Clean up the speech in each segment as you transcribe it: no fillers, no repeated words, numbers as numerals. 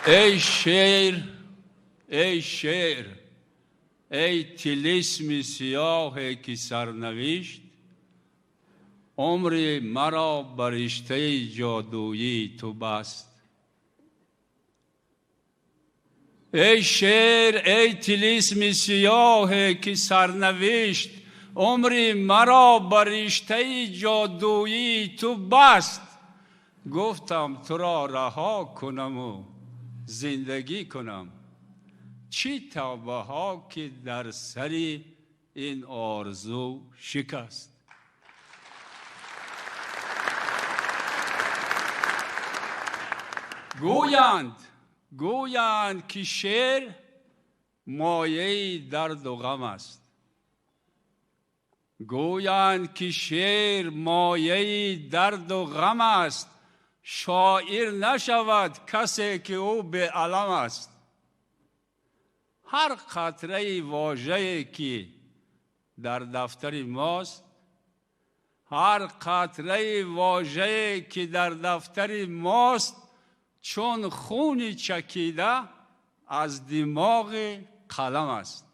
ای شعر، ای شعر، ای طلسم سیاه که سرنوشت عمر مرا بر رشته جادویی تو بست. ای شعر، ای طلسم سیاه که سرنوشت عمر مرا بر رشته جادویی تو بست. گفتم تو را رها کنم و زندگی کنم، چی توبه ها که در سر این آرزو شکست. گویند که شعر مایه درد و غم است. گویند که شعر مایه درد و غم است. شاعر نشود کسی که او به علم است. هر قطره واژه‌ای که در دفتر ماست، هر قطره واژه‌ای که در دفتر ماست، چون خون چکیده از دماغ قلم است.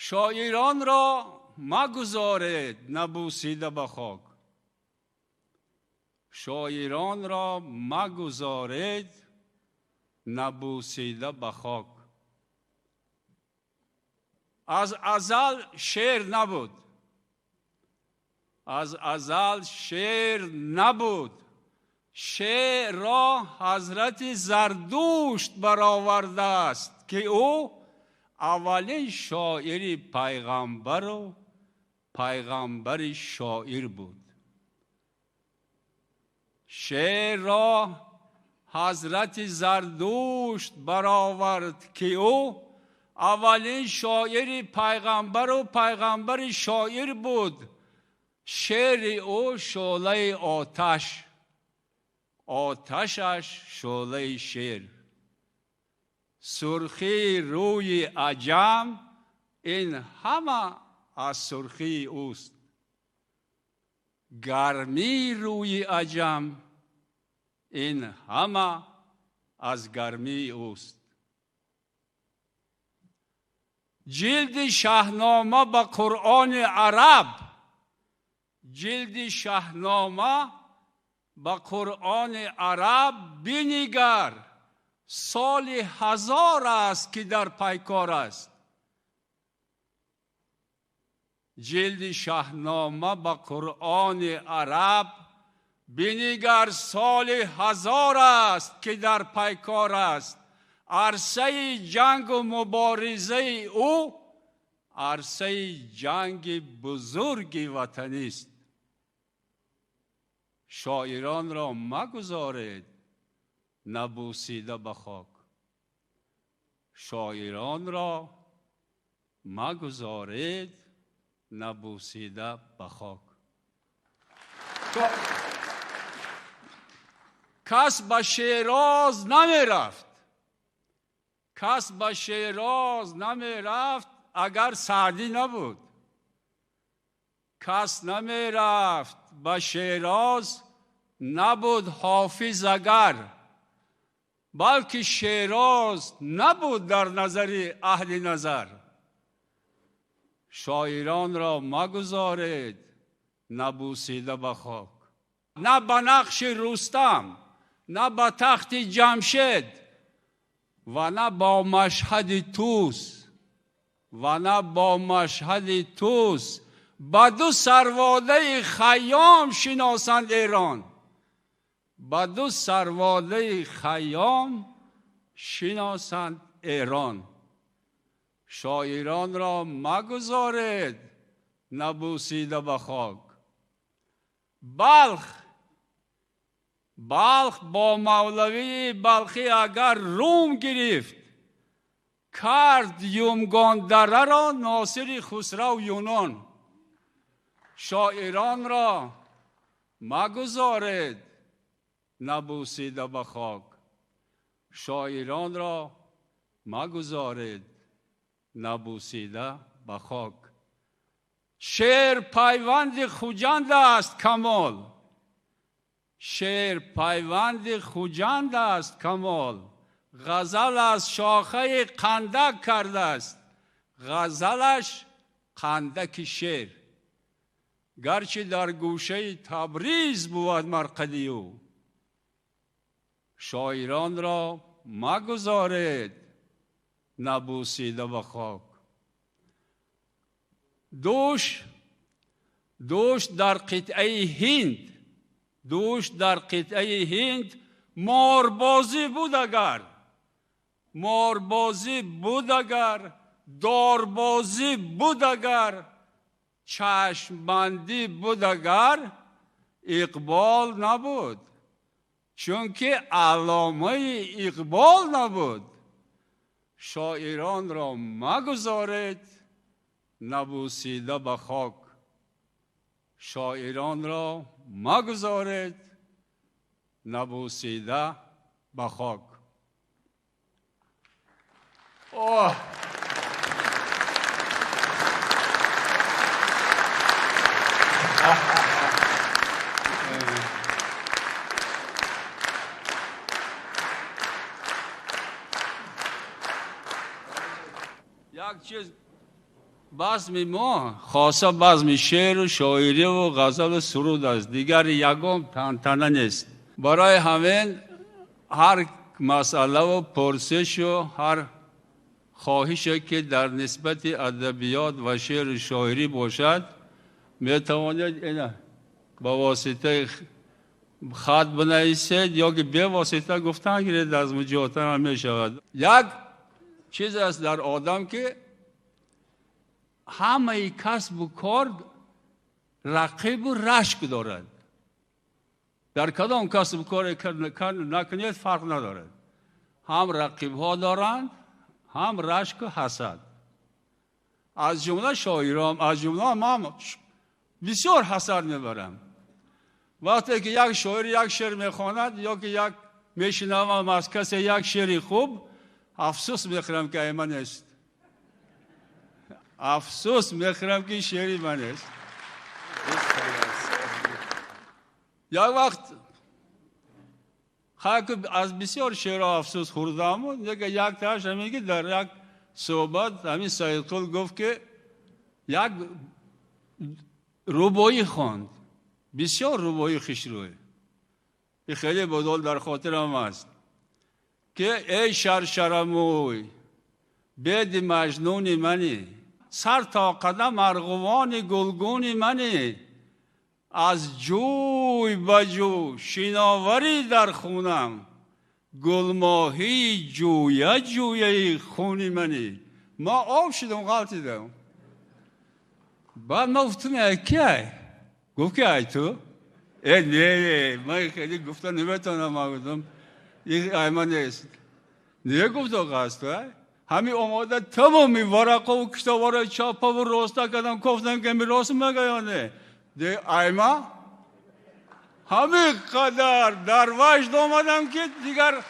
شاعران را مگذارید نبوسیده به خاک. شاعران را مگذارید نبوسیده به خاک. از ازل شعر نبود، از ازل شعر نبود. شعر را حضرت زردوشت برآورده است که او اولین شاعر پیغمبر و پیغمبر شاعر بود. شعر را حضرت زردوشت برآورد که او اولین شاعر پیغمبر و پیغمبر شاعر بود. شعر او شعله آتش، آتشش شعله شعر. سرخی روی عجم این همه از سرخی اوست. گرمی روی عجم این همه از گرمی اوست. جلد شاهنامه به قرآن عرب، جلد شاهنامه به قرآن عرب بنگر. سال 1000 است که در پیکار است. جلد شاهنامه به قرآن عرب بنگر. سال 1000 است که در پیکار است. عرصه جنگ و مبارزه او عرصه جنگ بزرگ وطنی است. شاعران را مگذارید نبوسیده به خاک. شاعران را مگذارید نبوسیده به خاک. کس به شیراز نمی رفت، کس به شیراز نمی رفت اگر سعدی نبود. کس نمی رفت به شیراز نبود حافظ اگر، بلکه شیراز نبود در نظر اهل نظر. شاعران را مگذارید نبوسیده به خاک. نه به نقش رستم، نه با تخت جمشید و نه با مشهد توس و نه با مشهد توس، با دو سرواده خیام شناسند ایران، با دو سرواده خیام شناسند ایران. شاعران را مگذارید نبوسیده به خاک. بلخ با مولوی بلخی اگر روم گرفت، کرد یومگان دره را ناصر خسرو یونان. شاعران را مگذارید نبوسیده به خاک. شاعران را مگذارید نبوسیده به خاک. شعر پیوند خوجند است کمال، شعر پیوند خوجند است کمال. غزل از شاخه قندک کرده است، غزلش قندک شعر. گرچه در گوشه تبریز بود مرقدی او. شاعران را مگذارید نبوسیده به خاک. دوش در قطعه هند، دوش در قطعه هند ماربازی بود اگر، ماربازی بود اگر، داربازی بود اگر، چشمبندی بود اگر، اقبال نبود، چون که علامه اقبال نبود. شاعران را مگذارید نبوسیده به خاک. شاعران را مگذارید نبوسیده به خاک. یک چیز بزم ما خاصه بزم شعر و شاعری و غزل و سرود است، دیگر یگم تنتنه نیست. برای همین هر مسئله و پرسش و هر خواهشی که در نسبت ادبیات و شعر و شاعری باشد می توانید اینا با واسطه خط بنویسید یا که به واسطه گفتن گیرید از مجاهدتر هم می شود. یک چیز است در آدم که همه کسب و کار رقیب و رشک دارد. در کدام کسب و کار نکنید فرق ندارد، هم رقیب ها دارند هم رشک و حسد. از جمله شاعران، از جمله من بسیار حسد میبرم وقتی که یک شاعر یک شعر میخواند یا که یک میشنوم از کسی یک شعری خوب، افسوس میخورم که ای من است، افسوس میخورم که شعری من است. یک وقت از بسیار شعرها افسوس خوردم و یک تاش میگه در یک صحبت همین سید قطب گفت که یک ربایی خواند، بسیار ربایی خشروی، خیلی بدول در خاطرم است که ای شرشرموی بید مجنون منی، سر تا قدم ارغوان گلگون منی، از جوی به جو شناوری در خونم، گلماهی جویه جویه خونی منی. ما آب شدم غلطیدم. بعد ما گفتم که گفت که ای تو؟ نه من خیلی گفتم نمیتونم. ما گفتم این ایمان نیست. نه گفت آقا هست تو همین آماده تمامی ورقا و کتابا را چاپا و راستا کردم، گفتم که می راست مگه یا نه؟ ده ایما همین قدر در وجد آمدم که دیگر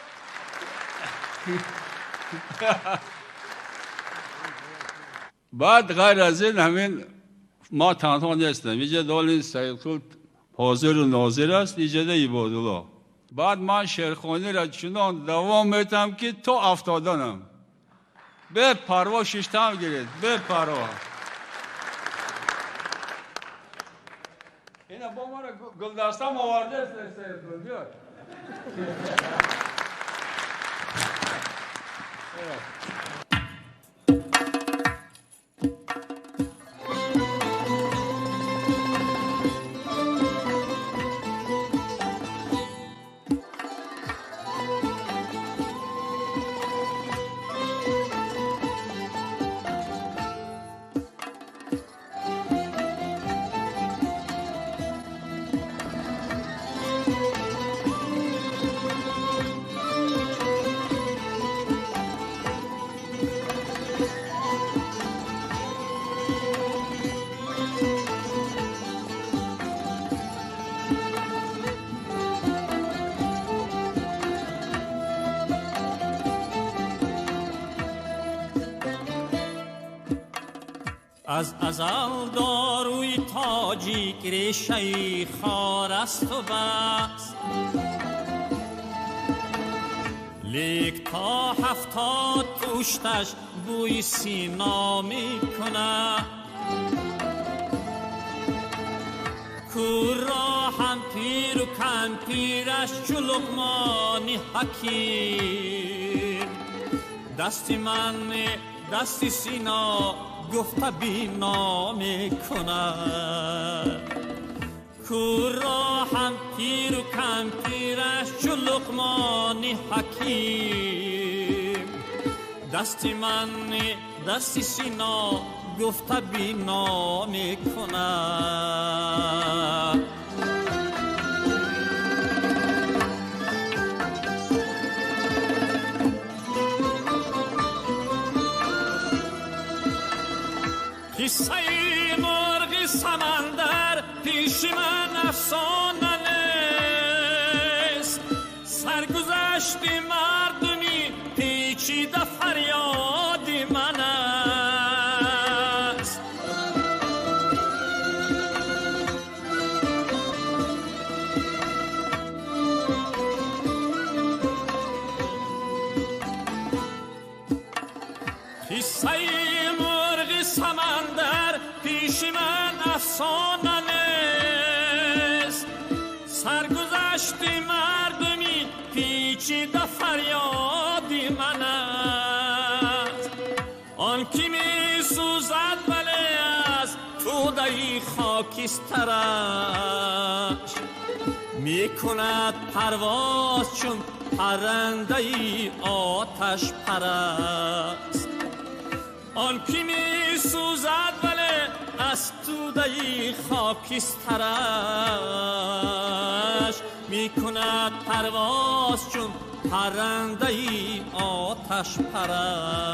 بعد غیر از این همین ما تنها نیستم، اینجا دال سید قطب حاضر و ناظر است، اینجا عبادالله. بعد من شعرخوانی را چنان دوام میتم که تو افتادنم. به پروا ششتم گیرید، به پروا. اینا با ما را گلدستم آورده است سید قطب. از ازل داروی تاجیک ریشه خار است و بس، لیک تا 70 پشتش بوی سینا می کند. کور را هم پیر و کم پیرش چو لقمان حکیم، دستی من دستی سینا گفته بینا می کند. کور را هم پیر و کم پیرش چو لقمان حکیم، دستی من دستی سینا گفته بینا می کند. قصه مرغ سمندر پیش من افسانه نیست، سرگذشت مردمی پیچیده فریاد من است. قصه مرغ سمندر پیش من افسانه نیست، سرگذشت مردمی پیچیده فریاد من است. آن کی می سوزد ولی از توده خاکسترش، می کند پرواز چون پرنده آتش پرست. آن کی می سوزد ولی از توده خاکسترش، می کند پرواز چون پرنده آتش پرست.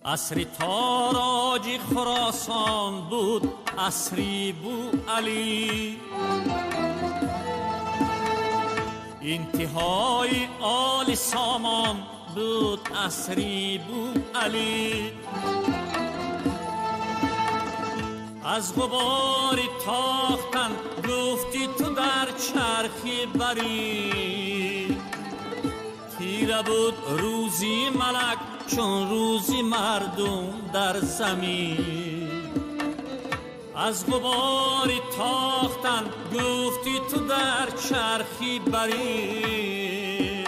عصری تاراج خراسان بود عصری بو علی، انتهای آل سامان بود عصری بو علی. از غبار تاختن گفتی تو در چرخی بری، تیره بود روزی ملک چون روزی مردم در زمین. از غبار تاختن گفتی تو در چرخی بری،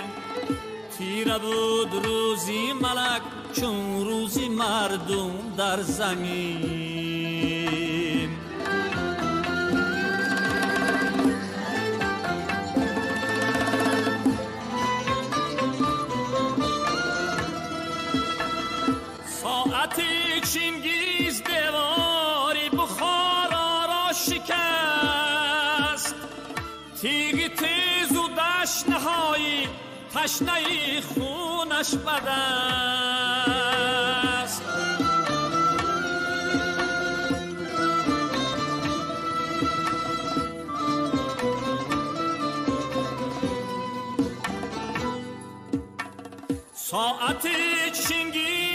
تیره بود روزی ملک چون روزی مردم در زمین. ساعتی چنگیز دیواری بخارا را شکست، تیغ تیز و دشنهایی تشنه خونش بدست. ساعتی چنگیز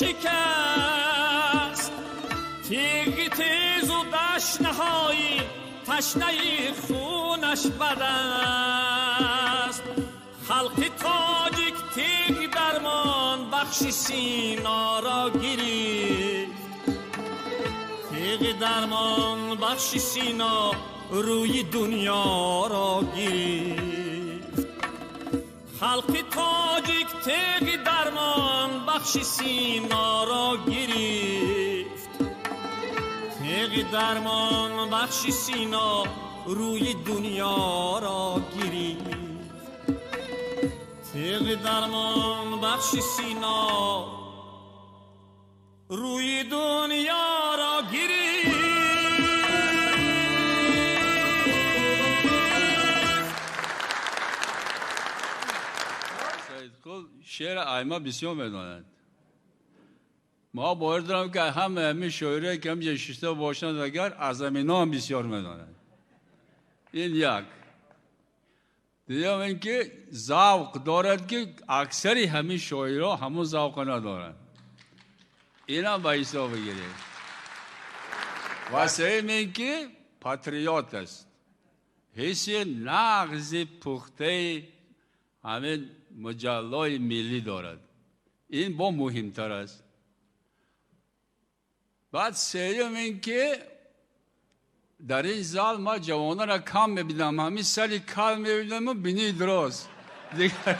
شکست تیغ تیز و دشنهایی تشنه خونش بد است خلق تاجیک تیغ درمان بخش سینا را گرفت تیغ درمان بخش سینا روی دنیا را گرفت خلق تاجیک تیغ درمان بخش سینا را گرفت تیغ درمان بخش سینا روی دنیا را گرفت تیغ درمان بخش سینا روی دنیا را گرفت شعر ائمه بسیار میدانند ما باور دارم که همه شاعرایی که همینجا نشسته باشند اگر از اینا هم بسیار میدانند این یک دیگه این که ذوق دارد که اکثری همین شاعرها همون ذوق ندارند اینا با حساب بگیرید و سوم این که پاتریوت است حس نغز پخته همین مجلای ملی دارد این با مهمتر است بعد سوم این که در این زال ما جوانان را کم میبینم همین سری کار میبینم و بینی درست دیگر